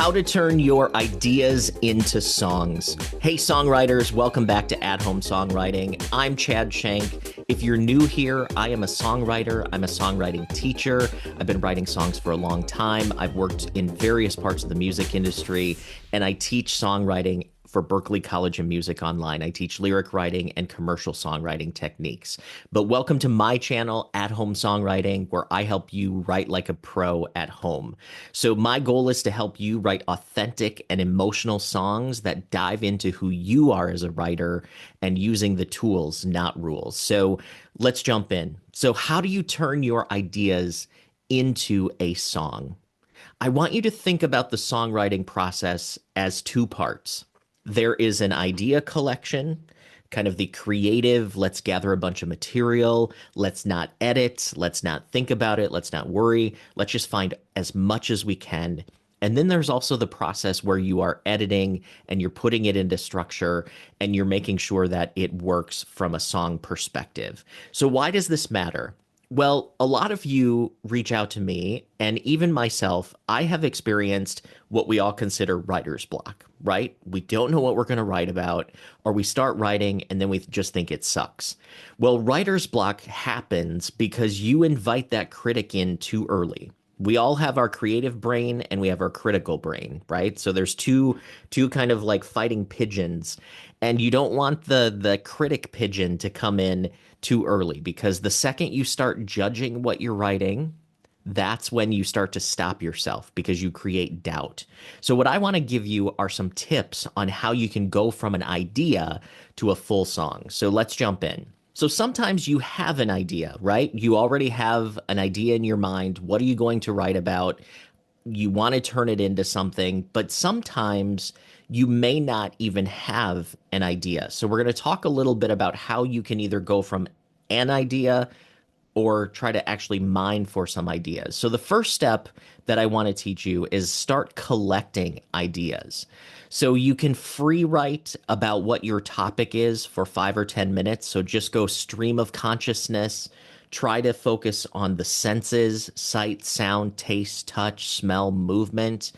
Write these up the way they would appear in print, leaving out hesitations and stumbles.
How to turn your ideas into songs. Hey, songwriters, welcome back to At Home Songwriting. I'm Chad Shank. If you're new here, I am a songwriter. I'm a songwriting teacher. I've been writing songs for a long time. I've worked in various parts of the music industry, and I teach songwriting for Berklee College of Music Online. I teach lyric writing and commercial songwriting techniques. But welcome to my channel, At Home Songwriting, where I help you write like a pro at home. So my goal is to help you write authentic and emotional songs that dive into who you are as a writer and using the tools, not rules. So let's jump in. So how do you turn your ideas into a song? I want you to think about the songwriting process as two parts. There is an idea collection, kind of the creative, let's gather a bunch of material, let's not edit, let's not think about it, let's not worry, let's just find as much as we can. And then there's also the process where you are editing and you're putting it into structure and you're making sure that it works from a song perspective. So why does this matter? Well, a lot of you reach out to me, and even myself, I have experienced what we all consider writer's block, right? We don't know what we're going to write about, or we start writing and then we just think it sucks. Well, writer's block happens because you invite that critic in too early. We all have our creative brain and we have our critical brain, right? So there's two kind of like fighting pigeons, and you don't want the critic pigeon to come in too early, because the second you start judging what you're writing, that's when you start to stop yourself because you create doubt. So what I want to give you are some tips on how you can go from an idea to a full song. So let's jump in. So sometimes you have an idea, right? You already have an idea in your mind. What are you going to write about? You want to turn it into something, but sometimes you may not even have an idea. So we're going to talk a little bit about how you can either go from an idea or try to actually mine for some ideas. So the first step that I want to teach you is start collecting ideas. So you can free write about what your topic is for 5 or 10 minutes. So just go stream of consciousness. Try to focus on the senses: sight, sound, taste, touch, smell, movement.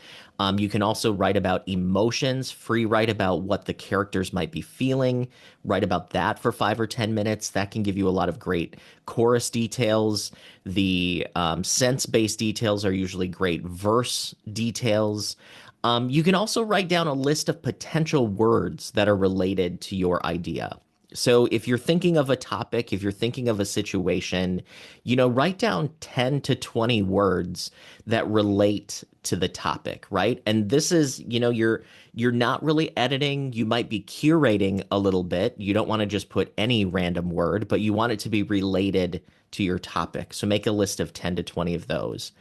You can also write about emotions, free write about what the characters might be feeling, write about that for 5 or 10 minutes. That can give you a lot of great chorus details. The sense-based details are usually great verse details. You can also write down a list of potential words that are related to your idea. So if you're thinking of a topic, if you're thinking of a situation, write down 10 to 20 words that relate to the topic, right? And this is, you're not really editing. You might be curating a little bit. You don't want to just put any random word, but you want it to be related to your topic. So make a list of 10 to 20 of those.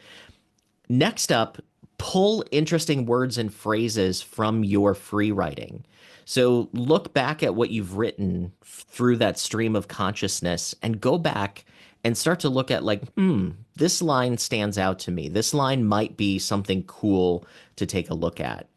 Next up, pull interesting words and phrases from your free writing. So look back at what you've written through that stream of consciousness and go back and start to look at this line stands out to me. This line might be something cool to take a look at.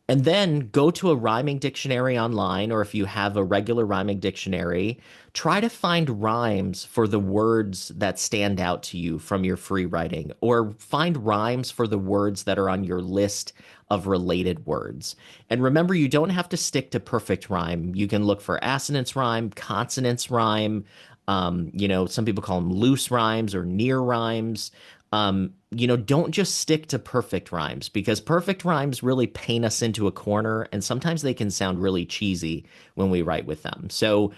And then go to a rhyming dictionary online, or if you have a regular rhyming dictionary, try to find rhymes for the words that stand out to you from your free writing, or find rhymes for the words that are on your list of related words. And remember, you don't have to stick to perfect rhyme. You can look for assonance rhyme, consonance rhyme. Some people call them loose rhymes or near rhymes. Don't just stick to perfect rhymes, because perfect rhymes really paint us into a corner, and sometimes they can sound really cheesy when we write with them. So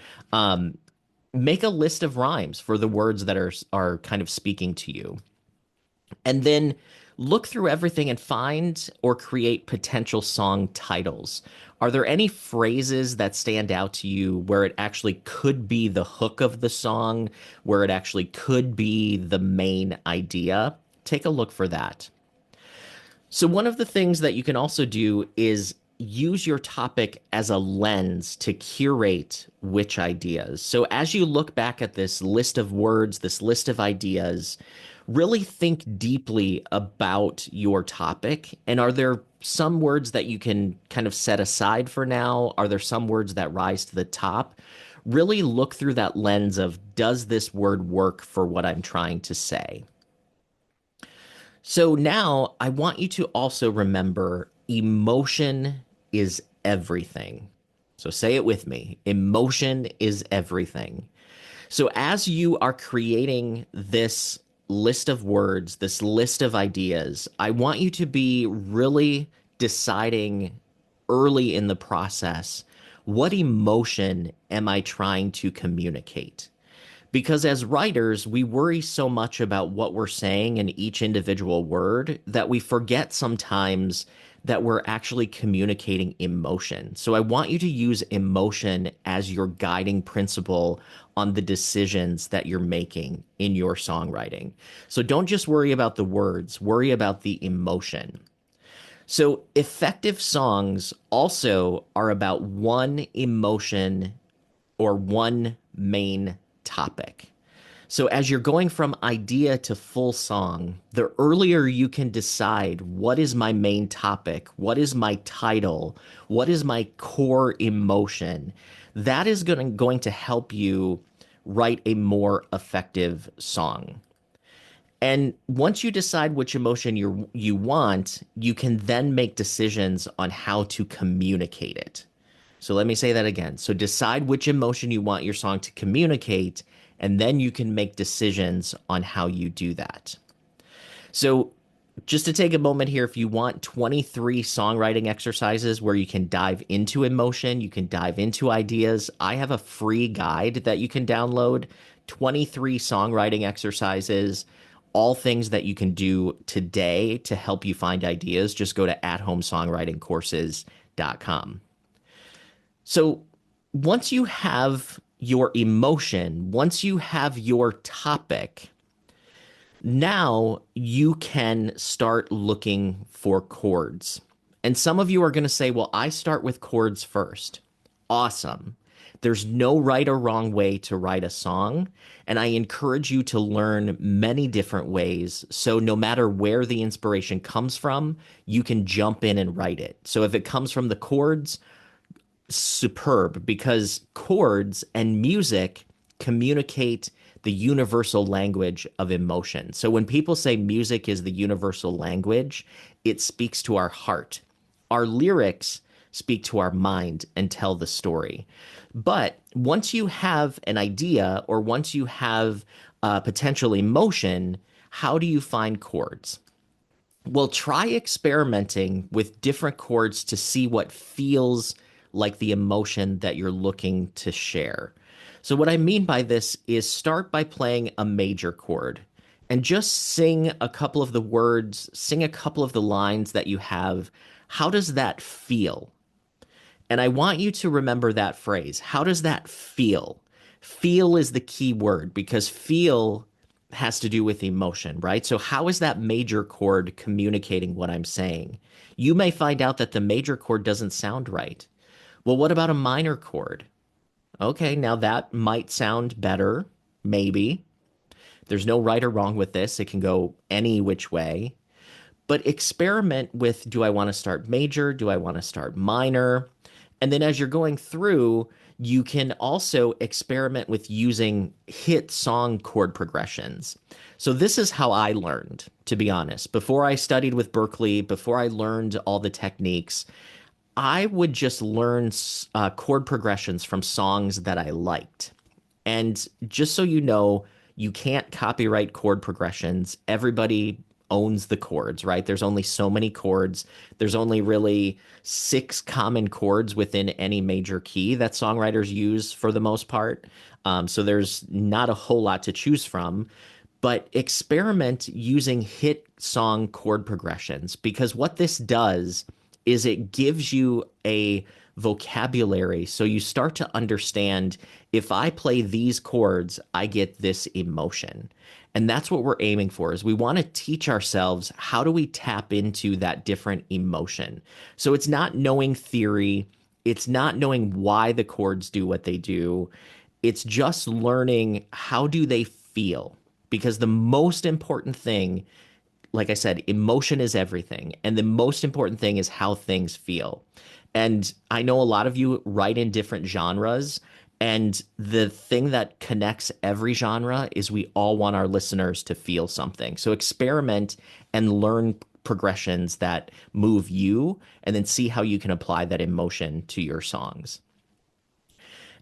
make a list of rhymes for the words that are kind of speaking to you. And then look through everything and find or create potential song titles. Are there any phrases that stand out to you where it actually could be the hook of the song, where it actually could be the main idea? Take a look for that. So one of the things that you can also do is use your topic as a lens to curate which ideas. So as you look back at this list of words, this list of ideas, really think deeply about your topic. And are there some words that you can kind of set aside for now? Are there some words that rise to the top? Really look through that lens of, does this word work for what I'm trying to say? So now I want you to also remember emotion is everything. So say it with me. Emotion is everything. So as you are creating this list of words, this list of ideas, I want you to be really deciding early in the process, what emotion am I trying to communicate? Because as writers, we worry so much about what we're saying in each individual word that we forget sometimes that we're actually communicating emotion. So I want you to use emotion as your guiding principle on the decisions that you're making in your songwriting. So don't just worry about the words, worry about the emotion. So effective songs also are about one emotion or one main topic. So as you're going from idea to full song, the earlier you can decide what is my main topic, what is my title, what is my core emotion, that is going to help you write a more effective song. And once you decide which emotion you want, you can then make decisions on how to communicate it. So let me say that again. So decide which emotion you want your song to communicate, and then you can make decisions on how you do that. So just to take a moment here, if you want 23 songwriting exercises where you can dive into emotion, you can dive into ideas, I have a free guide that you can download, 23 songwriting exercises, all things that you can do today to help you find ideas. Just go to athomesongwritingcourses.com. So once you have your emotion, once you have your topic, now you can start looking for chords. And some of you are going to say, well, I start with chords first. Awesome. There's no right or wrong way to write a song. And I encourage you to learn many different ways. So no matter where the inspiration comes from, you can jump in and write it. So if it comes from the chords, superb, because chords and music communicate the universal language of emotion. So when people say music is the universal language, it speaks to our heart. Our lyrics speak to our mind and tell the story. But once you have an idea or once you have potential emotion, how do you find chords? Well, try experimenting with different chords to see what feels like the emotion that you're looking to share. So, what I mean by this is start by playing a major chord and just sing a couple of the words, sing a couple of the lines that you have. How does that feel? And I want you to remember that phrase. How does that feel? Feel is the key word because feel has to do with emotion, right? So, how is that major chord communicating what I'm saying? You may find out that the major chord doesn't sound right. Well, what about a minor chord? Okay, now that might sound better, maybe. There's no right or wrong with this. It can go any which way. But experiment with, do I want to start major? Do I want to start minor? And then as you're going through, you can also experiment with using hit song chord progressions. So this is how I learned, to be honest. Before I studied with Berkeley, before I learned all the techniques, I would just learn chord progressions from songs that I liked. And just so you know, you can't copyright chord progressions. Everybody owns the chords, right? There's only so many chords. There's only really six common chords within any major key that songwriters use for the most part. So there's not a whole lot to choose from. But experiment using hit song chord progressions because what this does is it gives you a vocabulary. So you start to understand if I play these chords, I get this emotion. And that's what we're aiming for is we want to teach ourselves how do we tap into that different emotion. So it's not knowing theory, it's not knowing why the chords do what they do. It's just learning how do they feel. Because the most important thing, like I said, emotion is everything. And the most important thing is how things feel. And I know a lot of you write in different genres. And the thing that connects every genre is we all want our listeners to feel something. So experiment and learn progressions that move you, and then see how you can apply that emotion to your songs.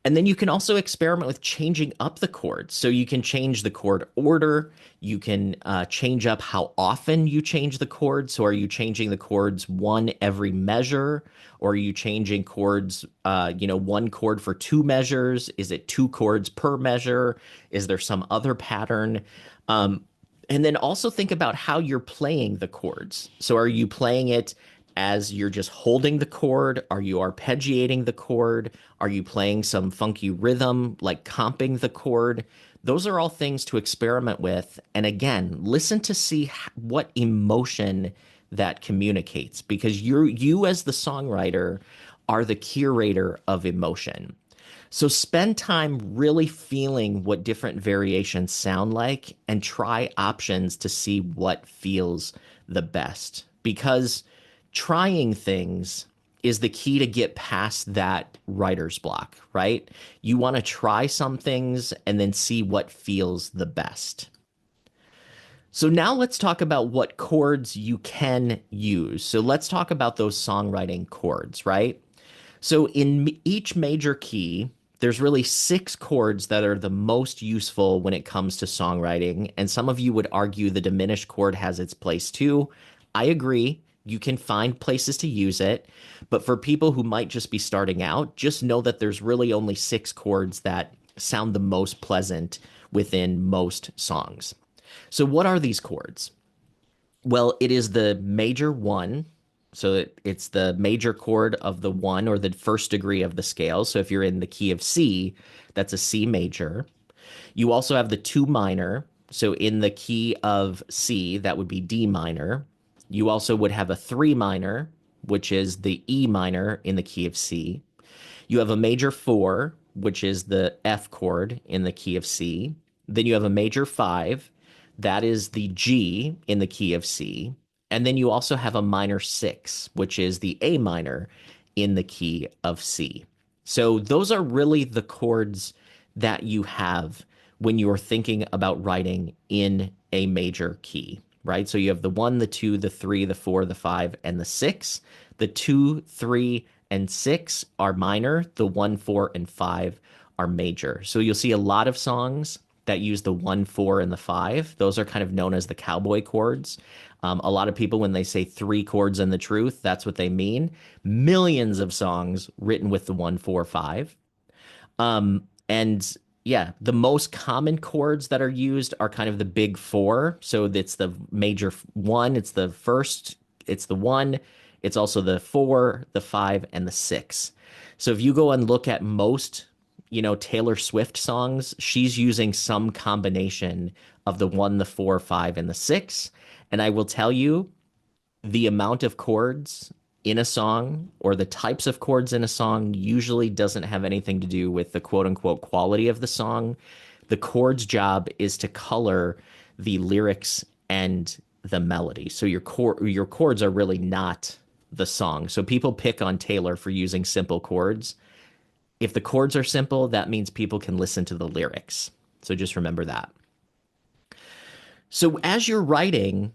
And then you can also experiment with changing up the chords. So you can change the chord order. You can change up how often you change the chords. So are you changing the chords one every measure? Or are you changing chords, one chord for two measures? Is it two chords per measure? Is there some other pattern? Um, and then also think about how you're playing the chords. So are you playing it as you're just holding the chord? Are you arpeggiating the chord? Are you playing some funky rhythm, like comping the chord? Those are all things to experiment with. And again, listen to see what emotion that communicates, because you as the songwriter are the curator of emotion. So spend time really feeling what different variations sound like and try options to see what feels the best. Because trying things is the key to get past that writer's block, right? You want to try some things and then see what feels the best. So now let's talk about what chords you can use. So let's talk about those songwriting chords, right? So in each major key, there's really six chords that are the most useful when it comes to songwriting. And some of you would argue the diminished chord has its place too. I agree. You can find places to use it. But for people who might just be starting out, just know that there's really only six chords that sound the most pleasant within most songs. So what are these chords? Well, it is the major one. So it's the major chord of the one, or the first degree of the scale. So if you're in the key of C, that's a C major. You also have the two minor. So in the key of C, that would be D minor. You also would have a three minor, which is the E minor in the key of C. You have a major four, which is the F chord in the key of C. Then you have a major five, that is the G in the key of C. And then you also have a minor six, which is the A minor in the key of C. So those are really the chords that you have when you're thinking about writing in a major key, right? So you have the one, the two, the three, the four, the five, and the six. The two, three, and six are minor. The one, four, and five are major. So you'll see a lot of songs that use the one, four, and the five. Those are kind of known as the cowboy chords. A lot of people, when they say three chords and the truth, that's what they mean. Millions of songs written with the one, four, five. And yeah, the most common chords that are used are kind of the big four. So it's the major one, it's the first, it's the one, it's also the four, the five, and the six. So if you go and look at most, Taylor Swift songs, she's using some combination of the one, the four, five, and the six. And I will tell you, the amount of chords in a song, or the types of chords in a song, usually doesn't have anything to do with the quote unquote quality of the song. The chord's job is to color the lyrics and the melody. So your chords are really not the song. So people pick on Taylor for using simple chords. If the chords are simple, that means people can listen to the lyrics. So just remember that. So as you're writing,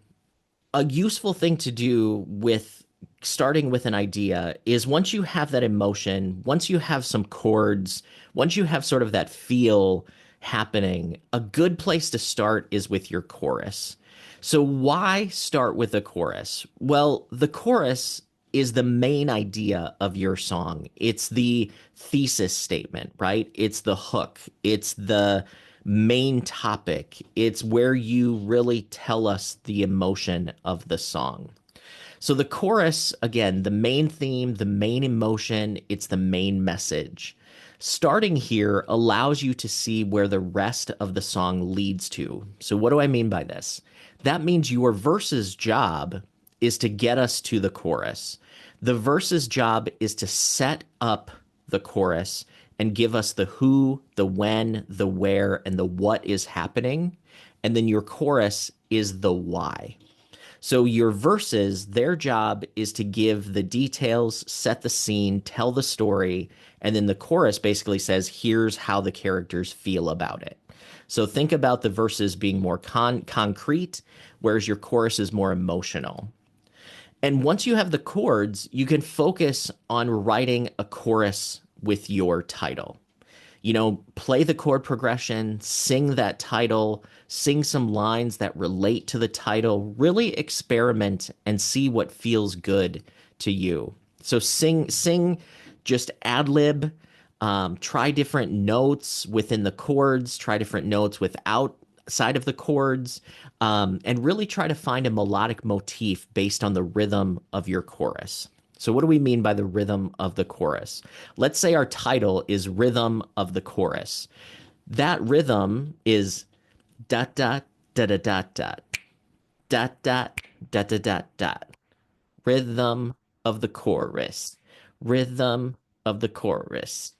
a useful thing to do with starting with an idea is, once you have that emotion, once you have some chords, once you have sort of that feel happening, a good place to start is with your chorus. So why start with a chorus? Well, the chorus is the main idea of your song. It's the thesis statement, right? It's the hook. It's the main topic. It's where you really tell us the emotion of the song. So the chorus, again, the main theme, the main emotion, it's the main message. Starting here allows you to see where the rest of the song leads to. So what do I mean by this? That means your verse's job is to get us to the chorus. The verse's job is to set up the chorus and give us the who, the when, the where, and the what is happening. And then your chorus is the why. So your verses, their job is to give the details, set the scene, tell the story, and then the chorus basically says, here's how the characters feel about it. So think about the verses being more concrete, whereas your chorus is more emotional. And once you have the chords, you can focus on writing a chorus with your title. Play the chord progression, sing that title, sing some lines that relate to the title, really experiment and see what feels good to you. So sing, just ad lib, try different notes within the chords, try different notes without side of the chords, and really try to find a melodic motif based on the rhythm of your chorus. So, what do we mean by the rhythm of the chorus? Let's say our title is Rhythm of the Chorus. That rhythm is dot dot dot dot dot dot dot dot dot dot dot. Rhythm of the chorus. Rhythm of the chorus.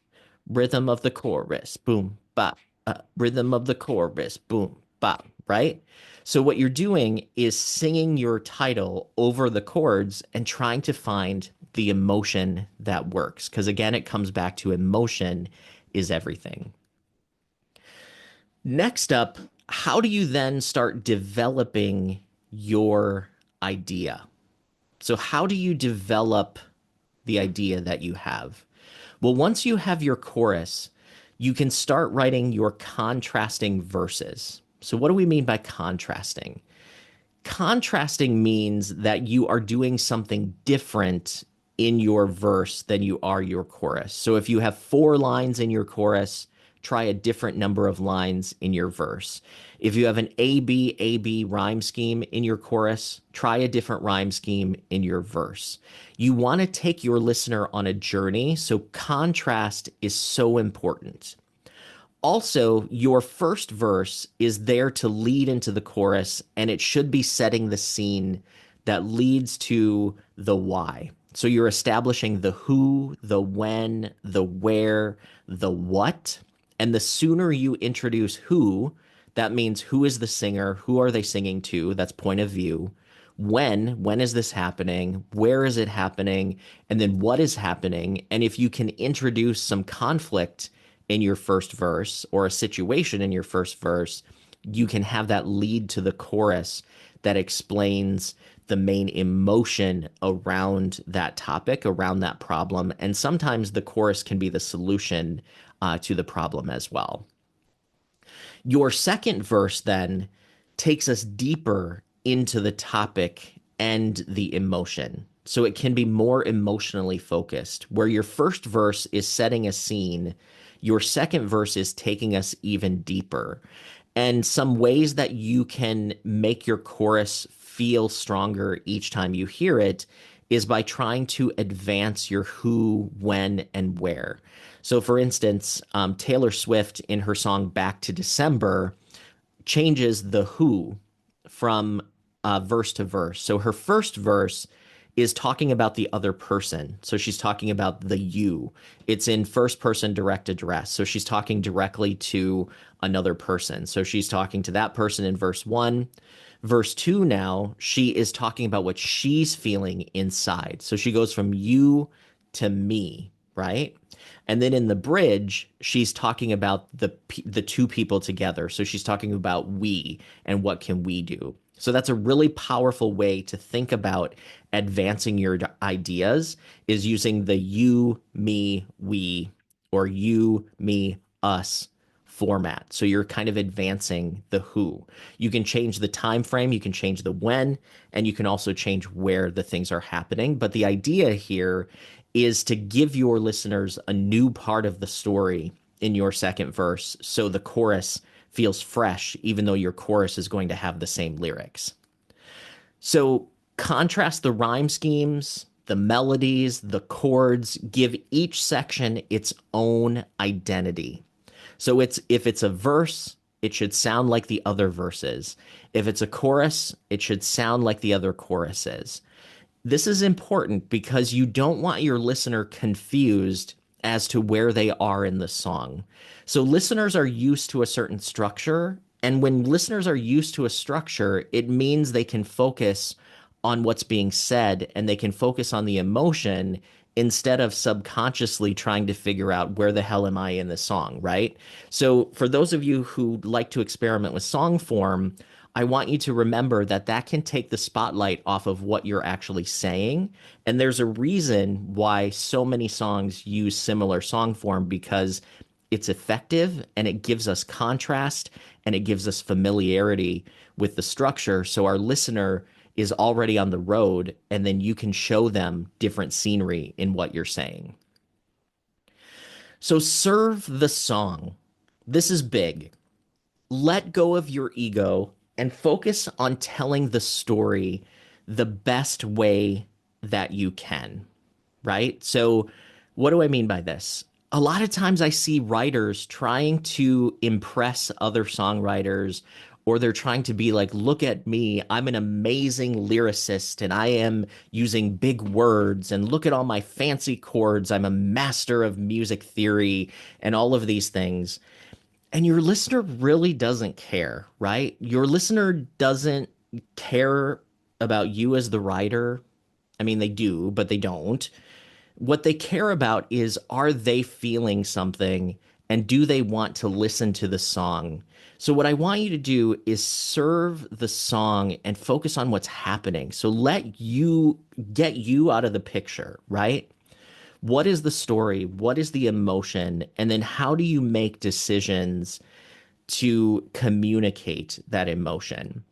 Rhythm of the chorus. Boom, bop. Rhythm of the chorus. Boom, bop. Right? So, what you're doing is singing your title over the chords and trying to find the emotion that works. Because again, it comes back to emotion is everything. Next up, how do you then start developing your idea? So, how do you develop the idea that you have? Well, once you have your chorus, you can start writing your contrasting verses. So, what do we mean by contrasting? Contrasting means that you are doing something different in your verse than you are your chorus. So, if you have 4 lines in your chorus, try a different number of lines in your verse. If you have an A B rhyme scheme in your chorus, try a different rhyme scheme in your verse. You want to take your listener on a journey, so contrast is so important. Also, your first verse is there to lead into the chorus, and it should be setting the scene that leads to the why. So you're establishing the who, the when, the where, the what. And the sooner you introduce who, that means who is the singer, who are they singing to, that's point of view. When is this happening? Where is it happening? And then what is happening? And if you can introduce some conflict in your first verse or a situation in your first verse, you can have that lead to the chorus that explains the main emotion around that topic, around that problem. And sometimes the chorus can be the solution to the problem as well. Your second verse then takes us deeper into the topic and the emotion. So it can be more emotionally focused, where your first verse is setting a scene, your second verse is taking us even deeper. And some ways that you can make your chorus feel stronger each time you hear it is by trying to advance your who, when, and where. So, for instance, Taylor Swift in her song Back to December changes the who from verse to verse. So, her first verse is talking about the other person. So she's talking about the you. It's in first person direct address. So she's talking directly to another person. So she's talking to that person in verse 1. Verse 2 now, she is talking about what she's feeling inside. So she goes from you to me, right? And then in the bridge, she's talking about the two people together. So she's talking about we and what can we do. So that's a really powerful way to think about advancing your ideas, is using the you, me, we, or you, me, us format. So you're kind of advancing the who. You can change the time frame, you can change the when, and you can also change where the things are happening. But the idea here is to give your listeners a new part of the story in your second verse, so the chorus feels fresh, even though your chorus is going to have the same lyrics. So contrast the rhyme schemes, the melodies, the chords, give each section its own identity. So if it's a verse, it should sound like the other verses. If it's a chorus, it should sound like the other choruses. This is important because you don't want your listener confused as to where they are in the song. So listeners are used to a certain structure, and when listeners are used to a structure, it means they can focus on what's being said and they can focus on the emotion instead of subconsciously trying to figure out where the hell am I in this song, right? So, for those of you who like to experiment with song form, I want you to remember that that can take the spotlight off of what you're actually saying. And there's a reason why so many songs use similar song form because it's effective and it gives us contrast and it gives us familiarity with the structure. So our listener is already on the road, and then you can show them different scenery in what you're saying. So serve the song. This is big. Let go of your ego and focus on telling the story the best way that you can, right? So, what do I mean by this? A lot of times I see writers trying to impress other songwriters, or they're trying to be like, look at me, I'm an amazing lyricist and I am using big words, and look at all my fancy chords. I'm a master of music theory and all of these things. And your listener really doesn't care, right? Your listener doesn't care about you as the writer. I mean, they do, but they don't. What they care about is, are they feeling something and do they want to listen to the song? So, what I want you to do is serve the song and focus on what's happening. So, let you get you out of the picture, right? What is the story? What is the emotion? And then how do you make decisions to communicate that emotion?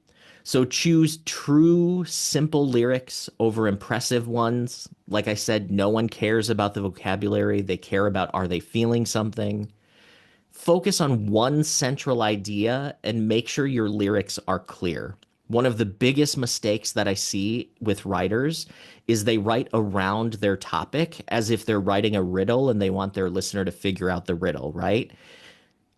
So choose true, simple lyrics over impressive ones. Like I said, no one cares about the vocabulary. They care about, are they feeling something? Focus on one central idea and make sure your lyrics are clear. One of the biggest mistakes that I see with writers is they write around their topic as if they're writing a riddle and they want their listener to figure out the riddle, right?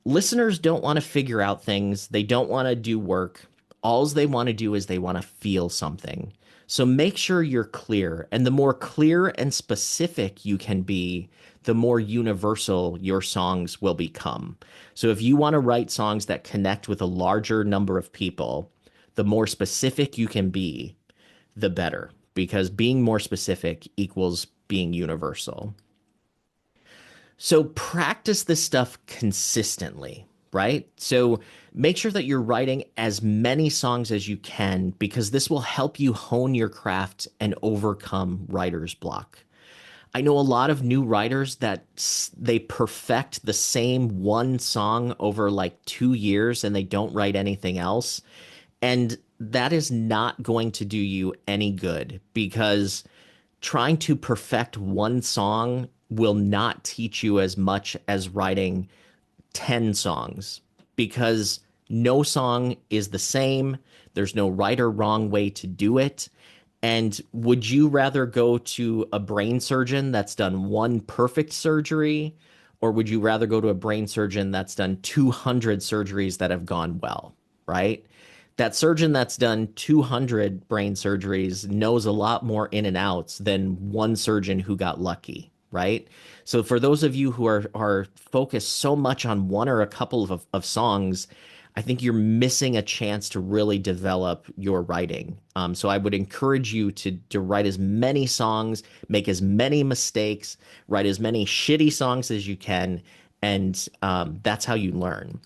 Listeners don't want to figure out things. They don't want to do work. All they want to do is they want to feel something. So make sure you're clear. And the more clear and specific you can be, the more universal your songs will become. So if you want to write songs that connect with a larger number of people, the more specific you can be, the better, because being more specific equals being universal. So practice this stuff consistently, right? So make sure that you're writing as many songs as you can because this will help you hone your craft and overcome writer's block. I know a lot of new writers that they perfect the same one song over like 2 years and they don't write anything else. And that is not going to do you any good because trying to perfect one song will not teach you as much as writing 10 songs because no song is the same. There's no right or wrong way to do it. And would you rather go to a brain surgeon that's done one perfect surgery, or would you rather go to a brain surgeon that's done 200 surgeries that have gone well, right? That surgeon that's done 200 brain surgeries knows a lot more in and outs than one surgeon who got lucky, right? So for those of you who are focused so much on one or a couple of songs, I think you're missing a chance to really develop your writing. So I would encourage you to write as many songs, make as many mistakes, write as many shitty songs as you can, and that's how you learn.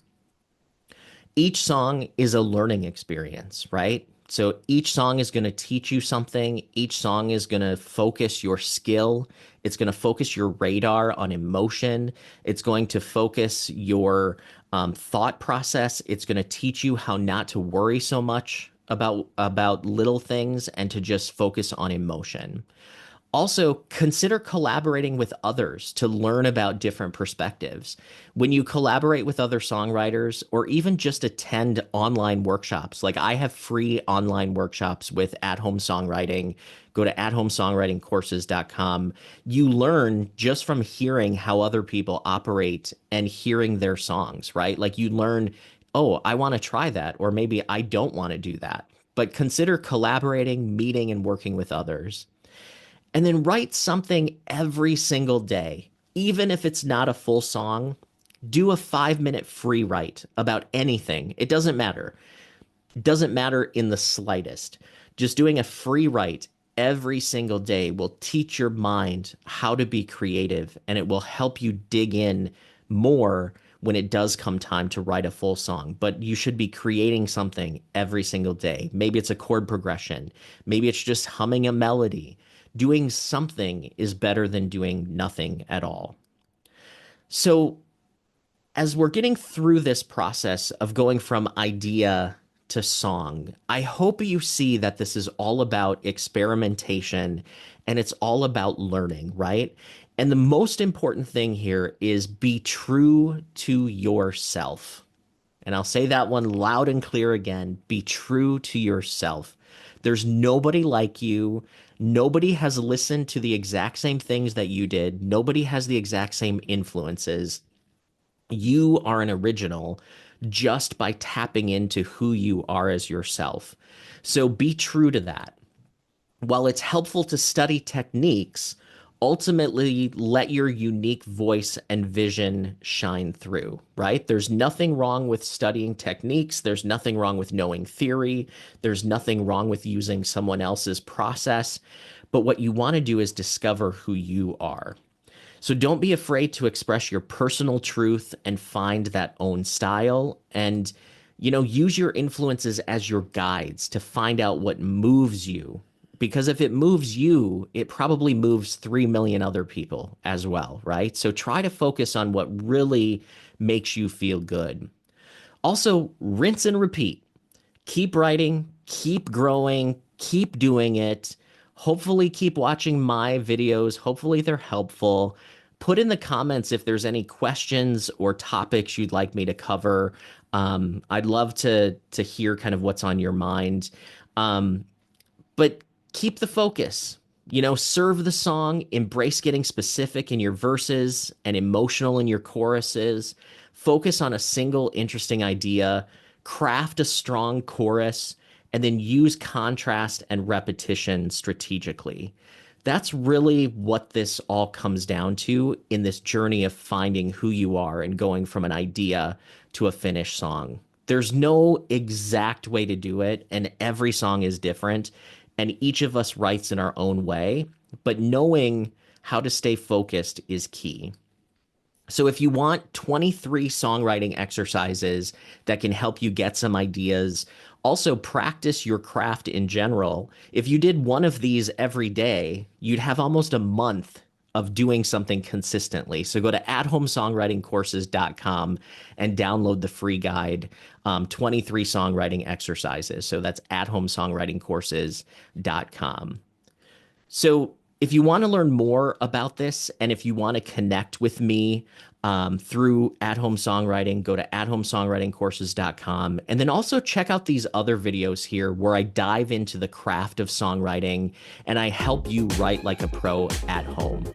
Each song is a learning experience, right? So each song is going to teach you something. Each song is going to focus your skill. It's going to focus your radar on emotion. It's going to focus your thought process. It's going to teach you how not to worry so much about little things and to just focus on emotion. Also, consider collaborating with others to learn about different perspectives. When you collaborate with other songwriters or even just attend online workshops, like I have free online workshops with At Home Songwriting, go to athomesongwritingcourses.com. You learn just from hearing how other people operate and hearing their songs, right? Like you learn, oh, I want to try that, or maybe I don't want to do that. But consider collaborating, meeting, and working with others. And then write something every single day. Even if it's not a full song, do a 5 minute free write about anything. It doesn't matter. It doesn't matter in the slightest. Just doing a free write every single day will teach your mind how to be creative, and it will help you dig in more when it does come time to write a full song. But you should be creating something every single day. Maybe it's a chord progression, maybe it's just humming a melody. Doing something is better than doing nothing at all. So, as we're getting through this process of going from idea to song, I hope you see that this is all about experimentation and it's all about learning, right? And the most important thing here is be true to yourself. And I'll say that one loud and clear again. Be true to yourself. There's nobody like you. Nobody has listened to the exact same things that you did. Nobody has the exact same influences. You are an original just by tapping into who you are as yourself. So be true to that. While it's helpful to study techniques, ultimately let your unique voice and vision shine through, right? There's nothing wrong with studying techniques. There's nothing wrong with knowing theory. There's nothing wrong with using someone else's process. But what you want to do is discover who you are. So don't be afraid to express your personal truth and find that own style. And, use your influences as your guides to find out what moves you. Because if it moves you, it probably moves 3 million other people as well, right? So try to focus on what really makes you feel good. Also, rinse and repeat. Keep writing, keep growing, keep doing it. Hopefully, keep watching my videos. Hopefully, they're helpful. Put in the comments if there's any questions or topics you'd like me to cover. I'd love to hear kind of what's on your mind. But keep the focus. Serve the song, embrace getting specific in your verses and emotional in your choruses. Focus on a single interesting idea, craft a strong chorus, and then use contrast and repetition strategically. That's really what this all comes down to in this journey of finding who you are and going from an idea to a finished song. There's no exact way to do it, and every song is different, and each of us writes in our own way, but knowing how to stay focused is key. So if you want 23 songwriting exercises that can help you get some ideas, also practice your craft in general. If you did one of these every day, you'd have almost a month of doing something consistently. So go to athomesongwritingcourses.com and download the free guide, 23 songwriting exercises. So that's athomesongwritingcourses.com. So if you want to learn more about this and if you want to connect with me through At Home Songwriting, go to athomesongwritingcourses.com. And then also check out these other videos here where I dive into the craft of songwriting and I help you write like a pro at home.